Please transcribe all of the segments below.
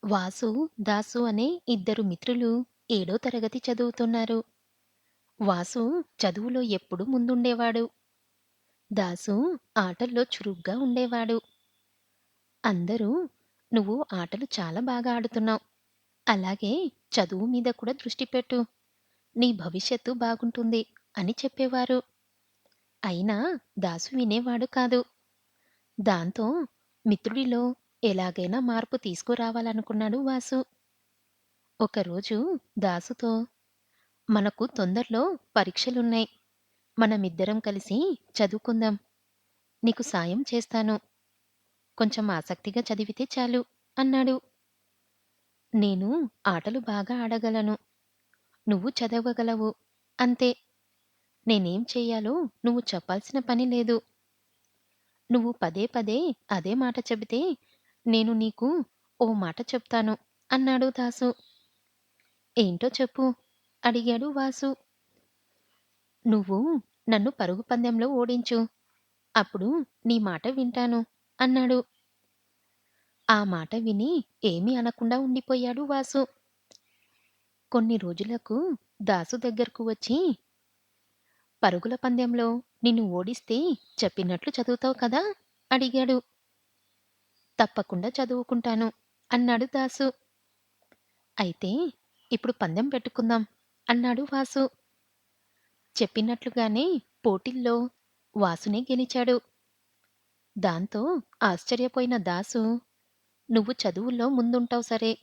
వాసు, దాసు అనే ఇద్దరు మిత్రులు ఏడో తరగతి చదువుతున్నారు. వాసు చదువులో ఎప్పుడూ ముందుండేవాడు. దాసు ఆటల్లో చురుగ్గా ఉండేవాడు. అందరూ "నువ్వు ఆటలు చాలా బాగా ఆడుతున్నావు. అలాగే చదువు మీద కూడా దృష్టి పెట్టు. నీ భవిష్యత్తు బాగుంటుంది" అని చెప్పేవారు. అయినా దాసు వినేవాడు కాదు. దాంతో మిత్రుడిలో ఎలాగైనా మార్పు తీసుకురావాలనుకున్నాడు వాసు. ఒకరోజు దాసుతో మనకు తొందరలో పరీక్షలున్నాయి. మనమిద్దరం కలిసి చదువుకుందాం. నీకు సాయం చేస్తాను. కొంచెం ఆసక్తిగా చదివితే చాలు అన్నాడు. నేను ఆటలు బాగా ఆడగలను. నువ్వు చదవగలవు. అంతే. నేనేం చెయ్యాలో నువ్వు చెప్పాల్సిన పని లేదు. నువ్వు పదే పదే అదే మాట చెబితే నేను నీకు ఓ మాట చెప్తాను అన్నాడు దాసు. ఏంటో చెప్పు అడిగాడు వాసు. నువ్వు నన్ను పరుగు పందెంలో ఓడించు. అప్పుడు నీ మాట వింటాను అన్నాడు. ఆ మాట విని ఏమీ అనకుండా ఉండిపోయాడు వాసు. కొన్ని రోజులకు దాసు దగ్గరకు వచ్చి, పరుగుల పందెంలో నిన్ను ఓడిస్తే చెప్పినట్లు చదువుతావు కదా అడిగాడు. తప్పకుండా చదువుకుంటాను అన్నాడు దాసు. అయితే ఇప్పుడు పందెం పెట్టుకుందాం అన్నాడు వాసు. చెప్పినట్లుగానే పోటీల్లో వాసునే గెలిచాడు. దాంతో ఆశ్చర్యపోయిన దాసు, నువ్వు చదువుల్లో ముందుంటావు సరే,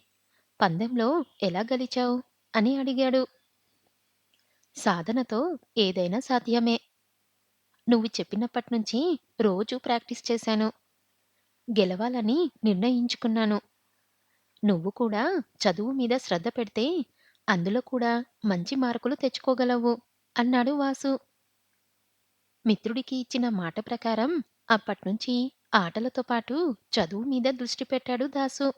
పందెంలో ఎలా గెలిచావు అని అడిగాడు. సాధనతో ఏదైనా సాధ్యమే. నువ్వు చెప్పినప్పట్నుంచి రోజూ ప్రాక్టీస్ చేశాను. గెలవాలని నిర్ణయించుకున్నాను. నువ్వు కూడా చదువు మీద శ్రద్ధ పెడితే అందులో కూడా మంచి మార్కులు తెచ్చుకోగలవు అన్నాడు వాసు. మిత్రుడికి ఇచ్చిన మాట ప్రకారం అప్పట్నుంచి ఆటలతో పాటు చదువు మీద దృష్టి పెట్టాడు దాసు.